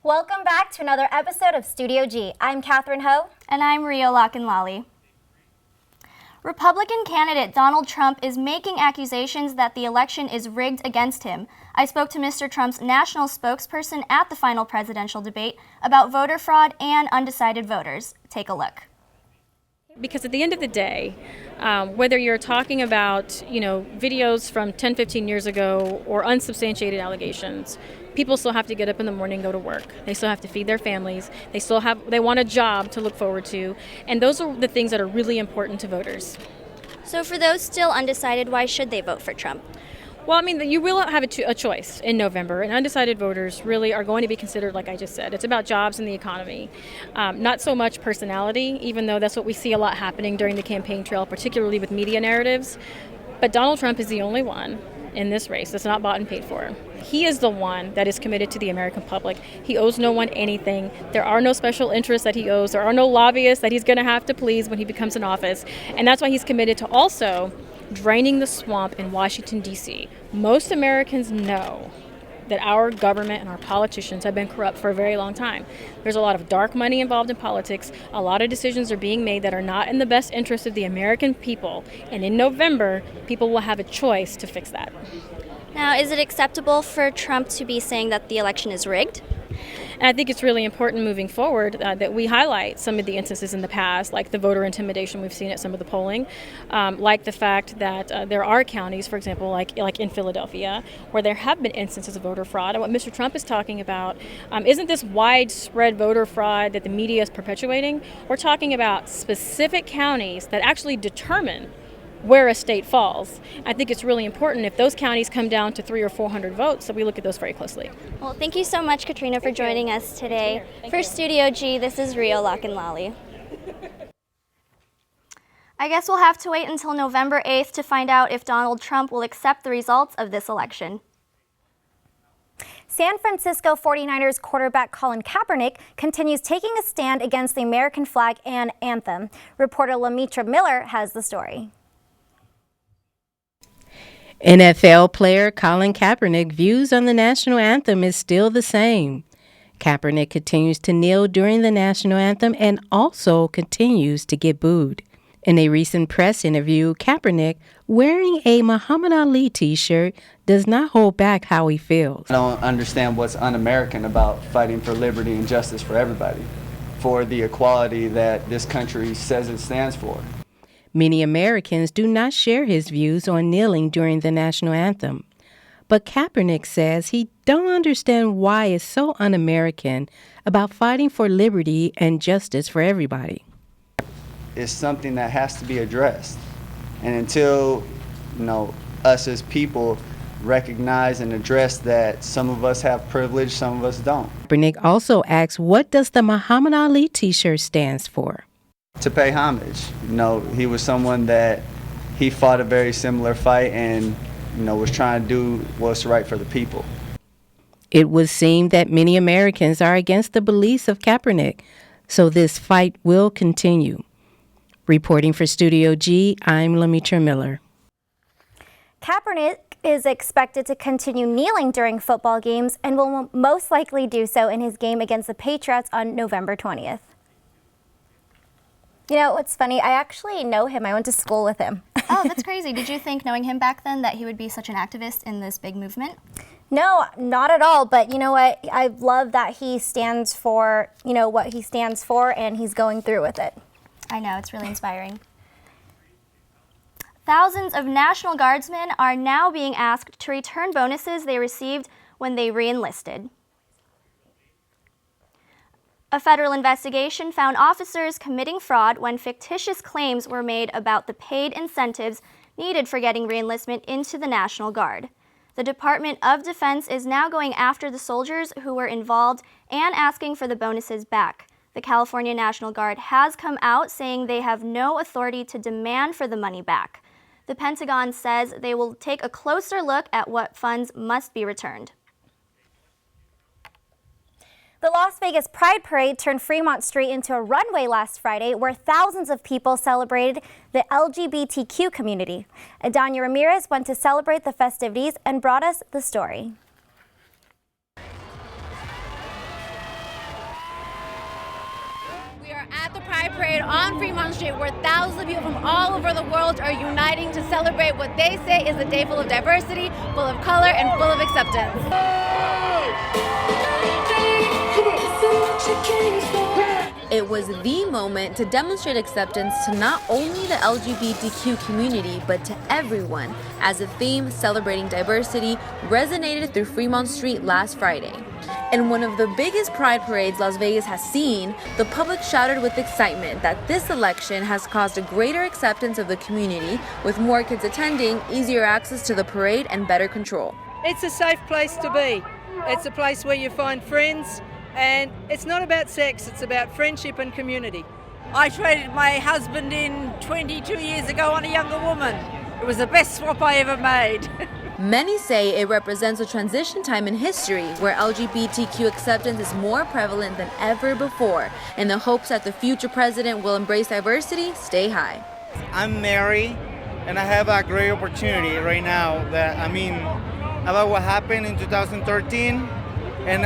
Welcome back to another episode of Studio G. I'm Catherine Ho. And I'm Rio Lockenlally. Republican candidate Donald Trump is making accusations that the election is rigged against him. I spoke to Mr. Trump's national spokesperson at the final presidential debate about voter fraud and undecided voters. Take a look. Because at the end of the day, whether you're talking about, videos from 10, 15 years ago or unsubstantiated allegations, people still have to get up in the morning and go to work. They still have to feed their families. They want a job to look forward to. And those are the things that are really important to voters. So for those still undecided, why should they vote for Trump? Well, you will have a choice in November, and undecided voters really are going to be considered, like I just said. It's about jobs and the economy, not so much personality, even though that's what we see a lot happening during the campaign trail, particularly with media narratives. But Donald Trump is the only one in this race that's not bought and paid for. He is the one that is committed to the American public. He owes no one anything. There are no special interests that he owes. There are no lobbyists that he's going to have to please when he becomes in office. And that's why he's committed to also draining the swamp in Washington, D.C. Most Americans know that our government and our politicians have been corrupt for a very long time. There's a lot of dark money involved in politics. A lot of decisions are being made that are not in the best interest of the American people. And in November, people will have a choice to fix that. Now, is it acceptable for Trump to be saying that the election is rigged? And I think it's really important moving forward that we highlight some of the instances in the past, like the voter intimidation we've seen at some of the polling, like the fact that there are counties, for example, like in Philadelphia, where there have been instances of voter fraud. And what Mr. Trump is talking about isn't this widespread voter fraud that the media is perpetuating. We're talking about specific counties that actually determine where a state falls. I think it's really important if those counties come down to 300 or 400 votes, so we look at those very closely. Well, thank you so much, Katrina, for joining us today. For Studio G, this is Rio Lockenlally. I guess we'll have to wait until November 8th to find out if Donald Trump will accept the results of this election. San Francisco 49ers quarterback Colin Kaepernick continues taking a stand against the American flag and anthem. Reporter Lamitra Miller has the story. NFL player Colin Kaepernick's views on the national anthem is still the same. Kaepernick continues to kneel during the national anthem and also continues to get booed. In a recent press interview, Kaepernick, wearing a Muhammad Ali t-shirt, does not hold back how he feels. I don't understand what's un-American about fighting for liberty and justice for everybody, for the equality that this country says it stands for. Many Americans do not share his views on kneeling during the national anthem. But Kaepernick says he don't understand why it's so un-American about fighting for liberty and justice for everybody. It's something that has to be addressed. And until, us as people recognize and address that some of us have privilege, some of us don't. Kaepernick also asks, what does the Muhammad Ali t-shirt stands for? To pay homage. He was someone that he fought a very similar fight and, was trying to do what's right for the people. It would seem that many Americans are against the beliefs of Kaepernick, so this fight will continue. Reporting for Studio G, I'm Lamitra Miller. Kaepernick is expected to continue kneeling during football games and will most likely do so in his game against the Patriots on November 20th. You know, what's funny, I actually know him. I went to school with him. Oh, that's crazy. Did you think, knowing him back then, that he would be such an activist in this big movement? No, not at all. But you know what? I love that he stands for, what he stands for, and he's going through with it. I know, it's really inspiring. Thousands of National Guardsmen are now being asked to return bonuses they received when they re-enlisted. A federal investigation found officers committing fraud when fictitious claims were made about the paid incentives needed for getting reenlistment into the National Guard. The Department of Defense is now going after the soldiers who were involved and asking for the bonuses back. The California National Guard has come out saying they have no authority to demand for the money back. The Pentagon says they will take a closer look at what funds must be returned. The Las Vegas Pride Parade turned Fremont Street into a runway last Friday where thousands of people celebrated the LGBTQ community. Adanya Ramirez went to celebrate the festivities and brought us the story. at the Pride Parade on Fremont Street, where thousands of people from all over the world are uniting to celebrate what they say is a day full of diversity, full of color, and full of acceptance. It was the moment to demonstrate acceptance to not only the LGBTQ community, but to everyone, as the theme celebrating diversity resonated through Fremont Street last Friday. In one of the biggest pride parades Las Vegas has seen, the public shouted with excitement that this election has caused a greater acceptance of the community, with more kids attending, easier access to the parade, and better control. It's a safe place to be. It's a place where you find friends, and it's not about sex, it's about friendship and community. I traded my husband in 22 years ago on a younger woman. It was the best swap I ever made. Many say it represents a transition time in history where LGBTQ acceptance is more prevalent than ever before, in the hopes that the future president will embrace diversity, stay high. I'm married, and I have a great opportunity right now about what happened in 2013. And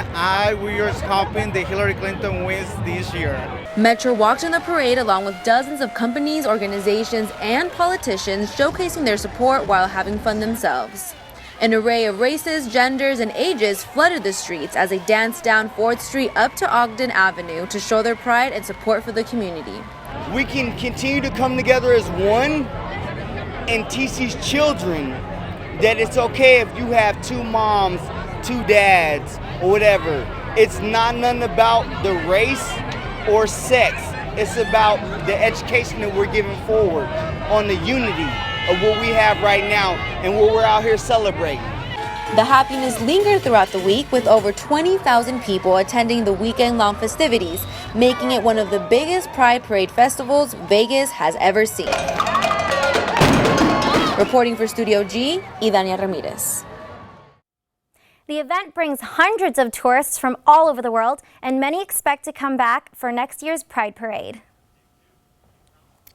we are hoping that Hillary Clinton wins this year. Metro walked in the parade along with dozens of companies, organizations, and politicians showcasing their support while having fun themselves. An array of races, genders, and ages flooded the streets as they danced down 4th Street up to Ogden Avenue to show their pride and support for the community. We can continue to come together as one and teach these children that it's okay if you have two moms, two dads, or whatever. It's not nothing about the race or sex. It's about the education that we're giving forward on the unity of what we have right now and what we're out here celebrating. The happiness lingered throughout the week, with over 20,000 people attending the weekend-long festivities, making it one of the biggest Pride Parade festivals Vegas has ever seen. Reporting for Studio G, Idania Ramirez. The event brings hundreds of tourists from all over the world, and many expect to come back for next year's Pride Parade.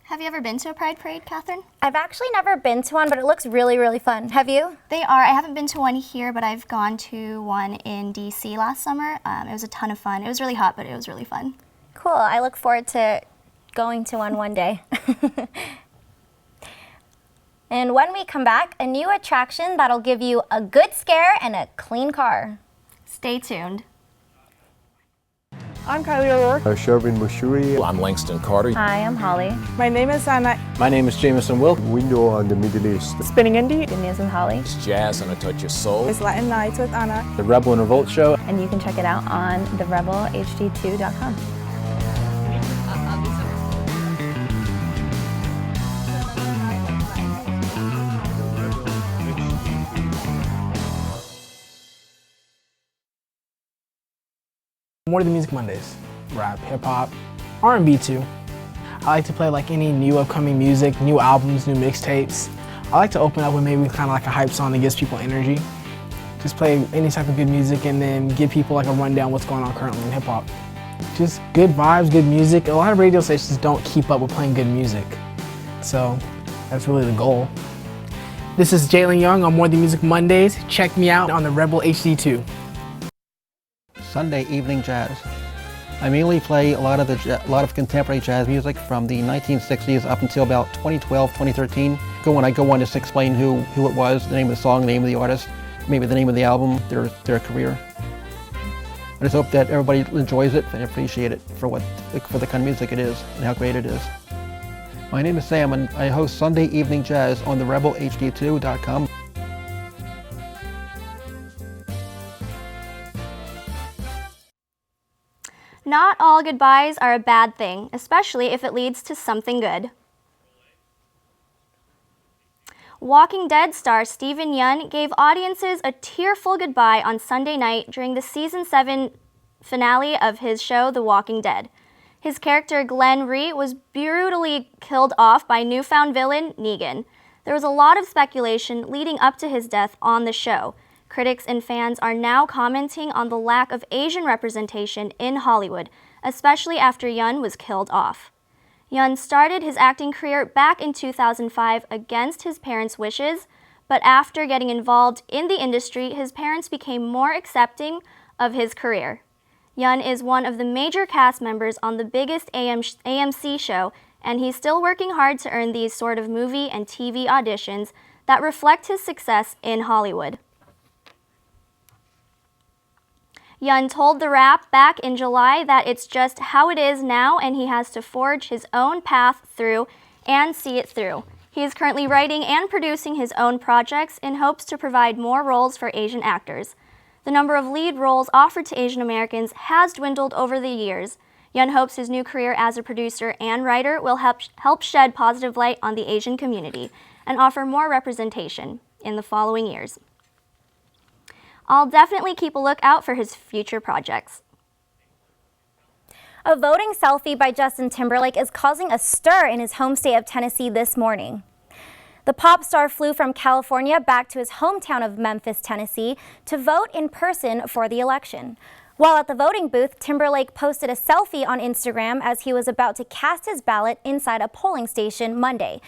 Have you ever been to a Pride Parade, Catherine? I've actually never been to one, but it looks really, really fun. Have you? They are. I haven't been to one here, but I've gone to one in DC last summer. It was a ton of fun. It was really hot, but it was really fun. Cool. I look forward to going to one day. And when we come back, a new attraction that'll give you a good scare and a clean car. Stay tuned. I'm Kylie O'Rourke. I'm Shervin Mushuri. I'm Langston Carter. Hi, I'm Holly. My name is Anna. My name is Jameson Wilk. Window on the Middle East. Spinning Indie. Good News with Holly. It's Jazz and a Touch of Soul. It's Latin Nights with Anna. The Rebel and Revolt Show. And you can check it out on therebelhd2.com. More of the Music Mondays. Rap, hip-hop, R&B too. I like to play like any new upcoming music, new albums, new mixtapes. I like to open up with maybe kind of like a hype song that gives people energy. Just play any type of good music and then give people like a rundown what's going on currently in hip-hop. Just good vibes, good music. A lot of radio stations don't keep up with playing good music. So that's really the goal. This is Jalen Young on More Than Music Mondays. Check me out on the Rebel HD2. Sunday evening jazz. I mainly play a lot of contemporary jazz music from the 1960s up until about 2012, 2013. When I go on, just explain who it was, the name of the song, the name of the artist, maybe the name of the album, their career. I just hope that everybody enjoys it and appreciate it for the kind of music it is and how great it is. My name is Sam, and I host Sunday evening jazz on the rebelhd2.com. Not all goodbyes are a bad thing, especially if it leads to something good. Walking Dead star Steven Yeun gave audiences a tearful goodbye on Sunday night during the season 7 finale of his show, The Walking Dead. His character Glenn Rhee was brutally killed off by newfound villain Negan. There was a lot of speculation leading up to his death on the show. Critics and fans are now commenting on the lack of Asian representation in Hollywood, especially after Yeun was killed off. Yeun started his acting career back in 2005 against his parents' wishes, but after getting involved in the industry, his parents became more accepting of his career. Yun is one of the major cast members on the biggest AMC show, and he's still working hard to earn these sort of movie and TV auditions that reflect his success in Hollywood. Yun told The Wrap back in July that it's just how it is now and he has to forge his own path through and see it through. He is currently writing and producing his own projects in hopes to provide more roles for Asian actors. The number of lead roles offered to Asian Americans has dwindled over the years. Yun hopes his new career as a producer and writer will help shed positive light on the Asian community and offer more representation in the following years. I'll definitely keep a lookout for his future projects. A voting selfie by Justin Timberlake is causing a stir in his home state of Tennessee this morning. The pop star flew from California back to his hometown of Memphis, Tennessee, to vote in person for the election. While at the voting booth, Timberlake posted a selfie on Instagram as he was about to cast his ballot inside a polling station Monday.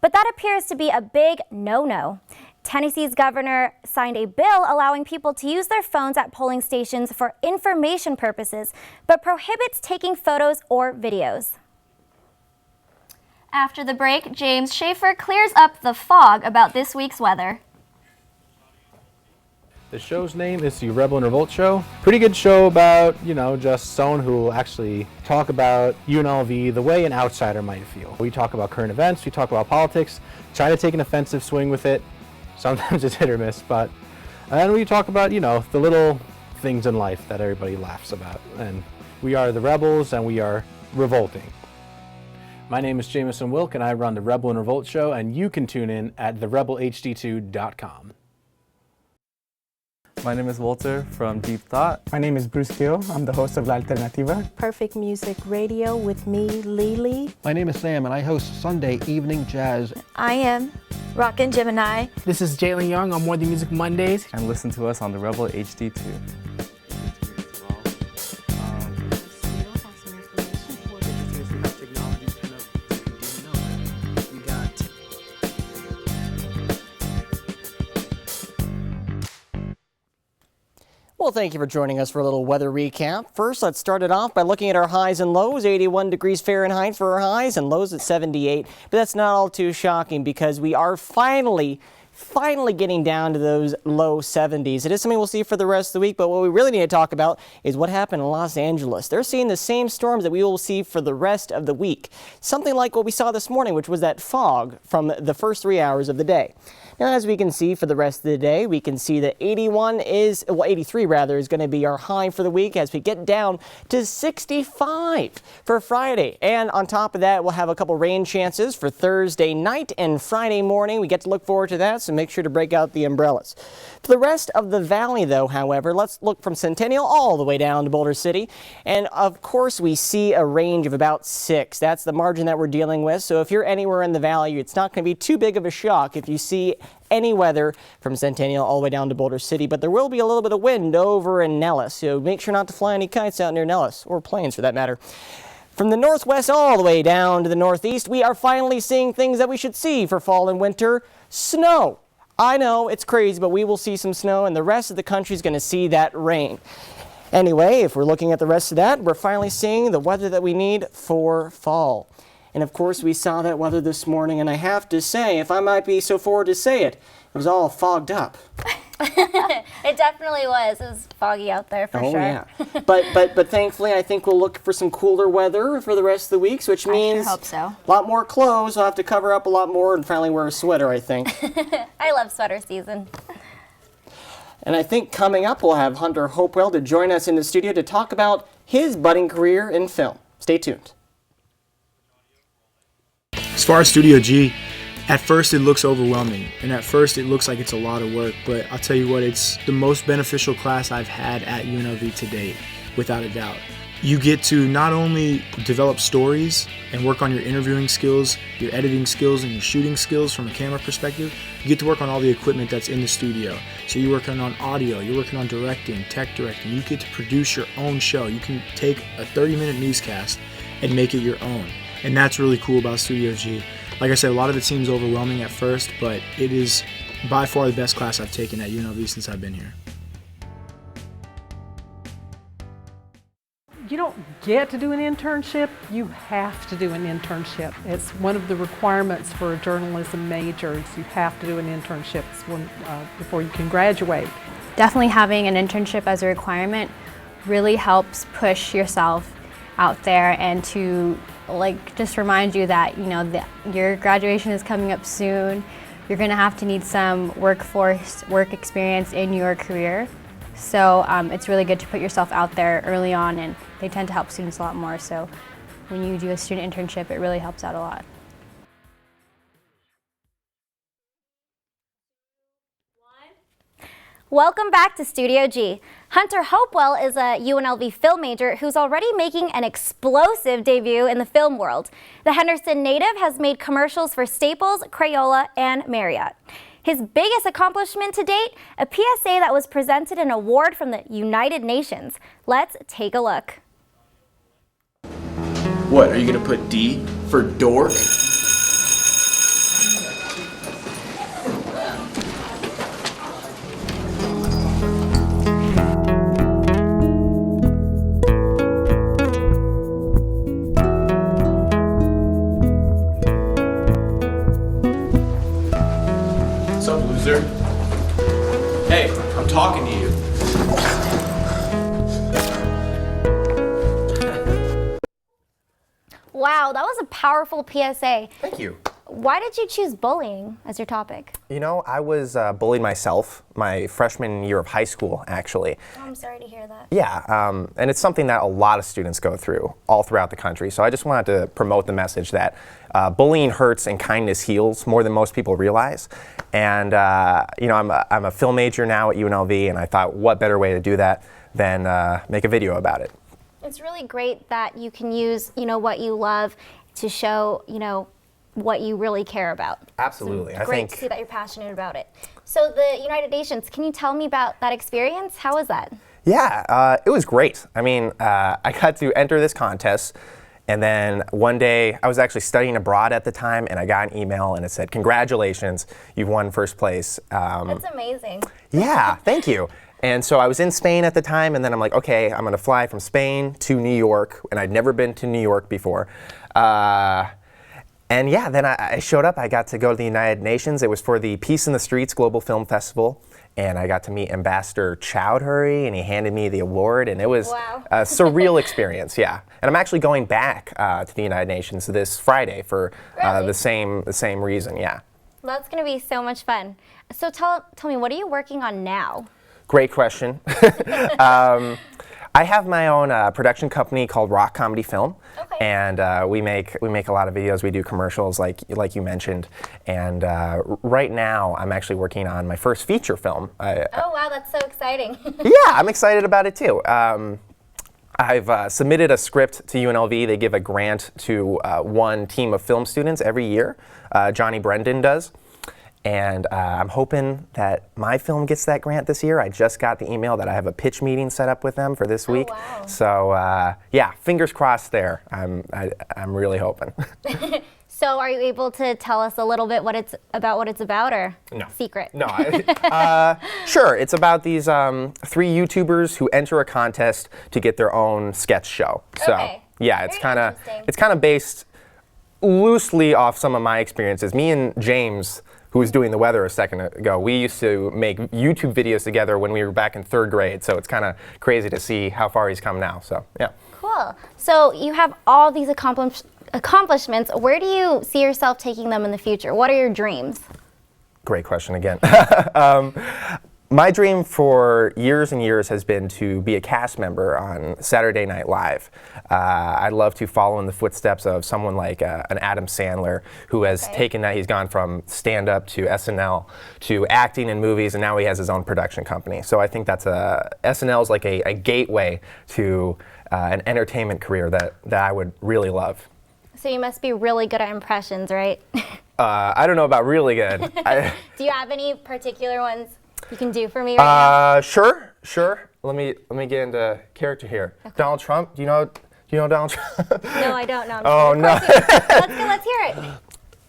But that appears to be a big no-no. Tennessee's governor signed a bill allowing people to use their phones at polling stations for information purposes, but prohibits taking photos or videos. After the break, James Schaefer clears up the fog about this week's weather. The show's name is the Rebel and Revolt Show. Pretty good show about, just someone who will actually talk about UNLV the way an outsider might feel. We talk about current events, we talk about politics, try to take an offensive swing with it. Sometimes it's hit or miss, but and we talk about, the little things in life that everybody laughs about. And we are the Rebels and we are revolting. My name is Jameson Wilk and I run the Rebel and Revolt Show, and you can tune in at therebelhd2.com. My name is Walter from Deep Thought. My name is Bruce Gill. I'm the host of La Alternativa. Perfect Music Radio with me, Lily. My name is Sam and I host Sunday Evening Jazz. I am Rockin' Gemini. This is Jalen Young on More Than Music Mondays. And listen to us on the Rebel HD2. Well, thank you for joining us for a little weather recap. First, let's start it off by looking at our highs and lows. 81 degrees Fahrenheit for our highs and lows at 78. But that's not all too shocking because we are finally getting down to those low 70s. It is something we'll see for the rest of the week, but what we really need to talk about is what happened in Los Angeles. They're seeing the same storms that we will see for the rest of the week. Something like what we saw this morning, which was that fog from the first 3 hours of the day. Now, as we can see for the rest of the day, we can see that 83 is going to be our high for the week as we get down to 65 for Friday. And on top of that, we'll have a couple rain chances for Thursday night and Friday morning. We get to look forward to that, so make sure to break out the umbrellas. For the rest of the valley, though, however, let's look from Centennial all the way down to Boulder City. And of course, we see a range of about 6. That's the margin that we're dealing with. So if you're anywhere in the valley, it's not going to be too big of a shock if you see any weather from Centennial all the way down to Boulder City, but there will be a little bit of wind over in Nellis, so make sure not to fly any kites out near Nellis, or planes for that matter. From the northwest all the way down to the northeast, we are finally seeing things that we should see for fall and winter: snow. I know, it's crazy, but we will see some snow, and the rest of the country is going to see that rain. Anyway, if we're looking at the rest of that, we're finally seeing the weather that we need for fall. And of course, we saw that weather this morning, and I have to say, if I might be so forward to say it, it was all fogged up. It definitely was. It was foggy out there for sure. Yeah. But thankfully, I think we'll look for some cooler weather for the rest of the weeks, which means I sure hope so. A lot more clothes. I'll have to cover up a lot more and finally wear a sweater, I think. I love sweater season. And I think coming up, we'll have Hunter Hopewell to join us in the studio to talk about his budding career in film. Stay tuned. As far as Studio G, at first it looks overwhelming, and at first it looks like it's a lot of work, but I'll tell you what, it's the most beneficial class I've had at UNLV to date, without a doubt. You get to not only develop stories and work on your interviewing skills, your editing skills, and your shooting skills from a camera perspective, you get to work on all the equipment that's in the studio. So you're working on audio, you're working on directing, tech directing, you get to produce your own show. You can take a 30-minute newscast and make it your own. And that's really cool about Studio G. Like I said, a lot of it seems overwhelming at first, but it is by far the best class I've taken at UNLV since I've been here. You don't get to do an internship, you have to do an internship. It's one of the requirements for a journalism major. You have to do an internship before you can graduate. Definitely having an internship as a requirement really helps push yourself out there and to just remind you that your graduation is coming up soon. You're going to have to need some work experience in your career. So it's really good to put yourself out there early on, and they tend to help students a lot more. So when you do a student internship, it really helps out a lot. Welcome back to Studio G. Hunter Hopewell is a UNLV Film major who's already making an explosive debut in the film world. The Henderson native has made commercials for Staples, Crayola, and Marriott. His biggest accomplishment to date, a PSA that was presented an award from the United Nations. Let's take a look. What, are you gonna put D for dork? What's up, loser? Hey, I'm talking to you. Wow, that was a powerful PSA. Thank you. Why did you choose bullying as your topic? You know, I was bullied myself my freshman year of high school, actually. Oh, I'm sorry to hear that. Yeah, and it's something that a lot of students go through all throughout the country. So I just wanted to promote the message that bullying hurts and kindness heals more than most people realize. And I'm a film major now at UNLV, and I thought, what better way to do that than make a video about it? It's really great that you can use, what you love to show, what you really care about. Absolutely. It's great to see that you're passionate about it. So the United Nations, can you tell me about that experience? How was that? Yeah, it was great. I mean, I got to enter this contest, and then one day, I was actually studying abroad at the time, and I got an email, and it said, congratulations, you've won first place. That's amazing. Yeah, thank you. And so I was in Spain at the time, and then I'm like, okay, I'm gonna fly from Spain to New York, and I'd never been to New York before. And yeah, then I showed up, I got to go to the United Nations. It was for the Peace in the Streets Global Film Festival, and I got to meet Ambassador Chowdhury, and he handed me the award, and it was a surreal experience, yeah. And I'm actually going back to the United Nations this Friday for the same reason, yeah. Well, that's gonna be so much fun. So tell me, what are you working on now? Great question. I have my own production company called Rock Comedy Film, and we make a lot of videos. We do commercials, like you mentioned, and right now I'm actually working on my first feature film. Oh wow, that's so exciting! Yeah, I'm excited about it too. I've submitted a script to UNLV. They give a grant to one team of film students every year. Johnny Brendan does. And I'm hoping that my film gets that grant this year. I just got the email that I have a pitch meeting set up with them for this week. Wow. So yeah, fingers crossed there. I'm really hoping. So are you able to tell us a little bit what it's about, or no secret? No. Sure. It's about these 3 YouTubers who enter a contest to get their own sketch show. So Okay. yeah, it's kind of based loosely off some of my experiences. Me and James, who was doing the weather a second ago, we used to make YouTube videos together when we were back in 3rd grade, so it's kind of crazy to see how far he's come now, so yeah. Cool. So you have all these accomplishments. Where do you see yourself taking them in the future? What are your dreams? Great question again. My dream for years and years has been to be a cast member on Saturday Night Live. I'd love to follow in the footsteps of someone like an Adam Sandler, who has taken that, he's gone from stand-up to SNL to acting in movies, and now he has his own production company. So I think that's SNL is like a gateway to an entertainment career that I would really love. So you must be really good at impressions, right? I don't know about really good. Do you have any particular ones you can do for me right now? Sure. Let me get into character here. Okay. Donald Trump. Do you know Donald Trump? No, I don't know. Oh no. Let's hear it.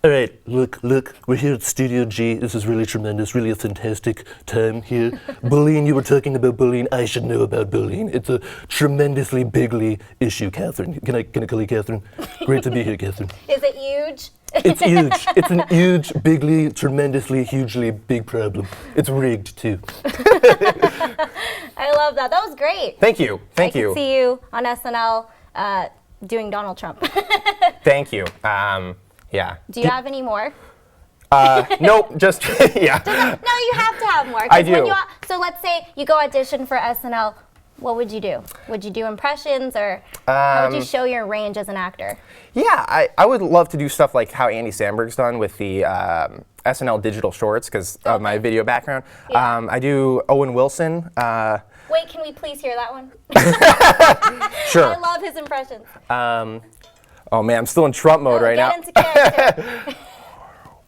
All right, look, we're here at Studio G. This is really tremendous, really a fantastic time here. Bullying, you were talking about bullying. I should know about bullying. It's a tremendously bigly issue, Catherine. Can I call you Catherine? Great to be here, Catherine. Is it huge? It's huge. It's an huge, bigly, tremendously, hugely big problem. It's rigged, too. I love that. That was great. Thank you. Thank you. I can see you on SNL doing Donald Trump. Thank you. Yeah. Do you have any more? Nope, just, yeah. No, you have to have more. I do. So let's say you go audition for SNL. What would you do? Would you do impressions, or how would you show your range as an actor? Yeah, I would love to do stuff like how Andy Samberg's done with the SNL digital shorts because of my video background. Yeah. I do Owen Wilson. Wait, can we please hear that one? Sure. I love his impressions. Oh man, I'm still in Trump mode right now. Get into character.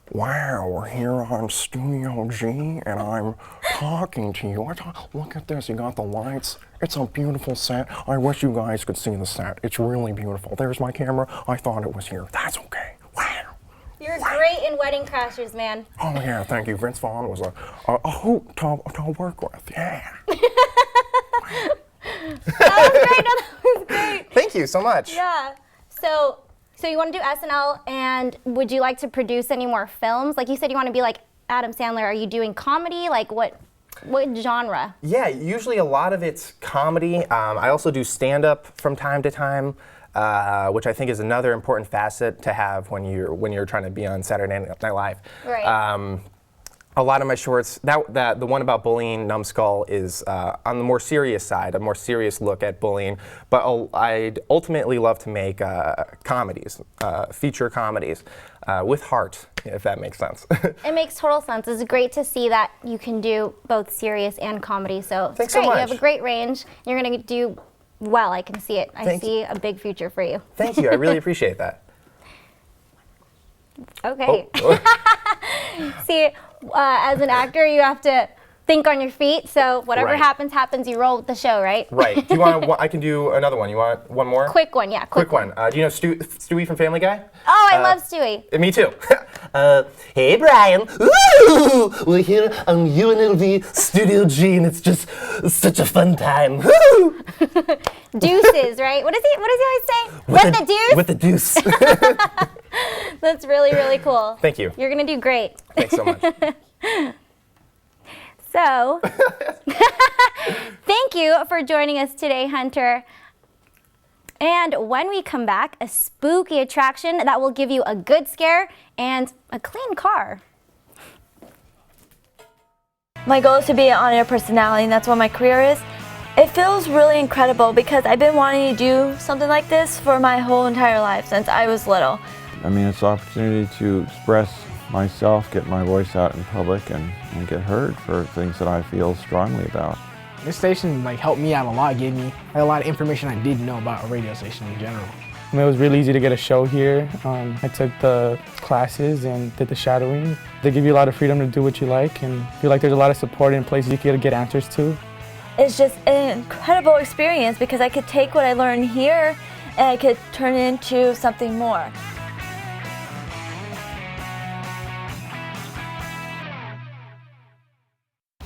Wow, we're here on Studio G, and I'm talking to you. Look at this, you got the lights. It's a beautiful set. I wish you guys could see the set. It's really beautiful. There's my camera. I thought it was here. That's okay. Wow. You're great in Wedding Crashers, man. Oh yeah, thank you. Vince Vaughn was a hoot to work with. Yeah. That was great. No, that was great. Thank you so much. Yeah. So you want to do SNL, and would you like to produce any more films? Like you said, you want to be like Adam Sandler. Are you doing comedy? Like what genre? Yeah, usually a lot of it's comedy. I also do stand-up from time to time, which I think is another important facet to have when you're trying to be on Saturday Night Live. Right. A lot of my shorts, the one about bullying, Numbskull, is on the more serious side, a more serious look at bullying. But I'd ultimately love to make comedies, feature comedies, with heart, if that makes sense. It makes total sense. It's great to see that you can do both serious and comedy. So Thanks it's great. so much. You have a great range. You're going to do well. I can see it. I see a big future for you. Thank you. I really appreciate that. Okay. Oh. See, as an actor, you have to think on your feet. So whatever happens, happens. You roll with the show, right? Right. Do you want? I can do another one. You want one more? Quick one, yeah. Quick one. Do you know Stewie from Family Guy? Oh, I love Stewie. Me too. Hey Brian, woo! We're here on UNLV Studio G, and it's just such a fun time. Woo! Deuces, right? What does he always say? With the deuce? With the deuce. That's really, really cool. Thank you. You're gonna do great. Thanks so much. So, thank you for joining us today, Hunter. And when we come back, a spooky attraction that will give you a good scare and a clean car. My goal is to be an on-air personality, and that's what my career is. It feels really incredible because I've been wanting to do something like this for my whole entire life since I was little. I mean, it's an opportunity to express myself, get my voice out in public, and get heard for things that I feel strongly about. This station helped me out a lot, gave me a lot of information I didn't know about a radio station in general. It was really easy to get a show here. I took the classes and did the shadowing. They give you a lot of freedom to do what you like, and I feel like there's a lot of support in places you can get answers to. It's just an incredible experience because I could take what I learned here and I could turn it into something more.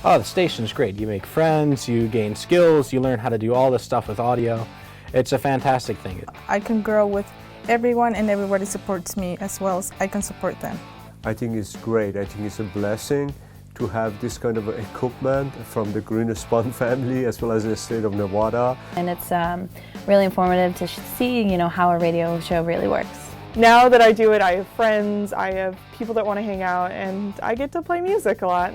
Oh, the station's great. You make friends, you gain skills, you learn how to do all this stuff with audio. It's a fantastic thing. I can grow with everyone and everybody supports me as well as I can support them. I think it's great. I think it's a blessing to have this kind of equipment from the Grüner Spahn family as well as the state of Nevada. And it's really informative to see, how a radio show really works. Now that I do it, I have friends, I have people that want to hang out, and I get to play music a lot.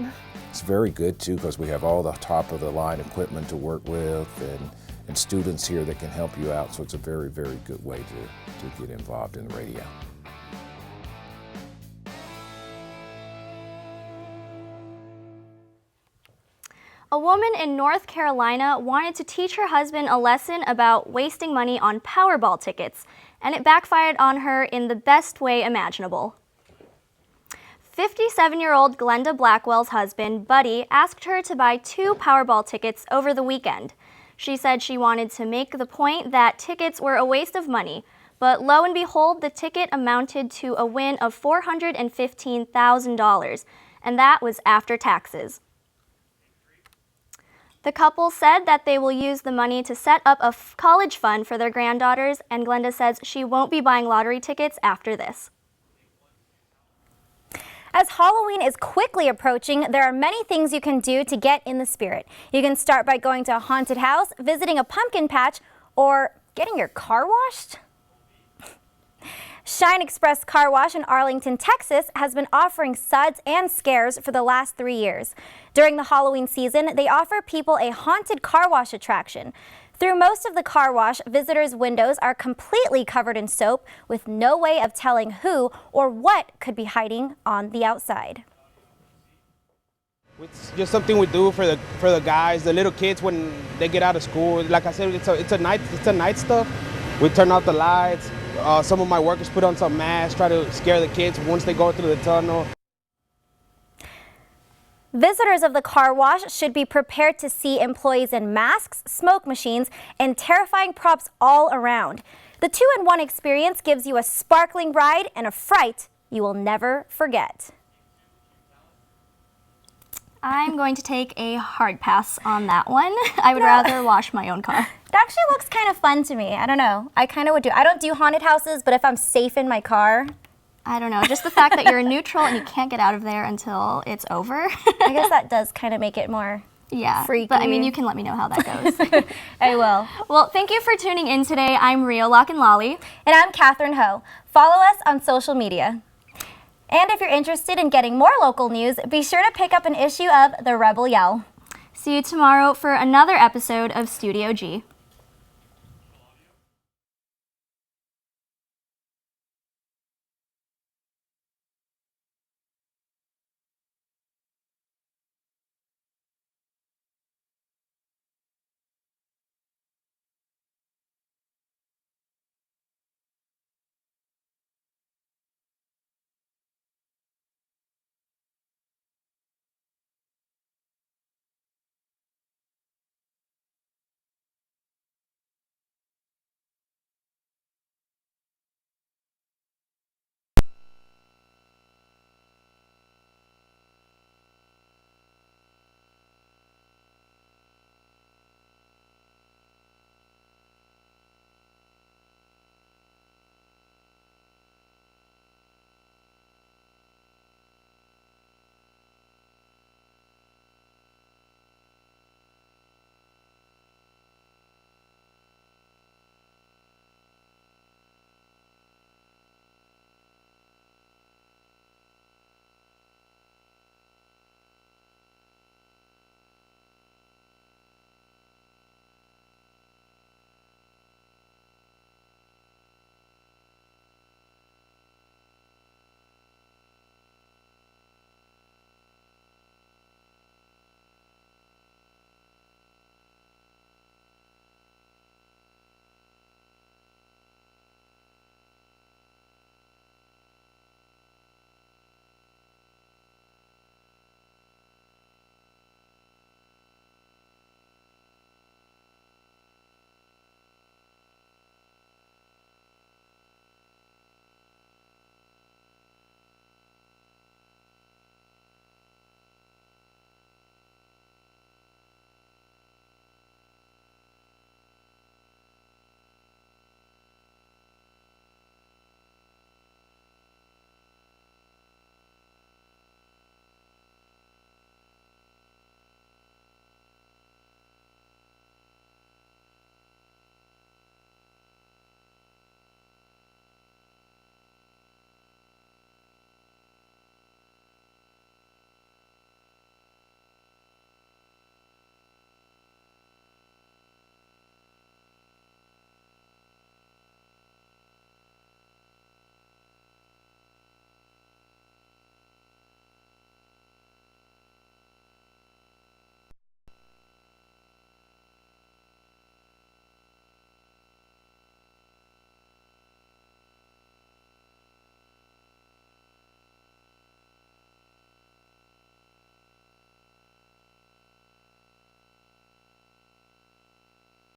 It's very good too because we have all the top of the line equipment to work with and students here that can help you out, so it's a very, very good way to get involved in the radio. A woman in North Carolina wanted to teach her husband a lesson about wasting money on Powerball tickets, and it backfired on her in the best way imaginable. 57-year-old Glenda Blackwell's husband, Buddy, asked her to buy 2 Powerball tickets over the weekend. She said she wanted to make the point that tickets were a waste of money, But lo and behold, the ticket amounted to a win of $415,000, and that was after taxes. The couple said that they will use the money to set up a college fund for their granddaughters, and Glenda says she won't be buying lottery tickets after this. As Halloween is quickly approaching, there are many things you can do to get in the spirit. You can start by going to a haunted house, visiting a pumpkin patch, or getting your car washed. Shine Express Car Wash in Arlington, Texas has been offering suds and scares for the last 3 years. During the Halloween season, they offer people a haunted car wash attraction. Through most of the car wash, visitors' windows are completely covered in soap with no way of telling who or what could be hiding on the outside. It's just something we do for the guys, the little kids when they get out of school. Like I said, it's a night stuff. We turn off the lights. Some of my workers put on some masks, try to scare the kids once they go through the tunnel. Visitors of the car wash should be prepared to see employees in masks, smoke machines, and terrifying props all around. The 2-in-1 experience gives you a sparkling ride and a fright you will never forget. I'm going to take a hard pass on that one. I would rather wash my own car. It actually looks kind of fun to me. I don't know. I kind of would do. I don't do haunted houses, but if I'm safe in my car. I don't know. Just the fact that you're in neutral and you can't get out of there until it's over. I guess that does kind of make it more freaky. But I mean, you can let me know how that goes. I will. Well, thank you for tuning in today. I'm Rio Lock-and-Lolly. And I'm Catherine Ho. Follow us on social media. And if you're interested in getting more local news, be sure to pick up an issue of The Rebel Yell. See you tomorrow for another episode of Studio G.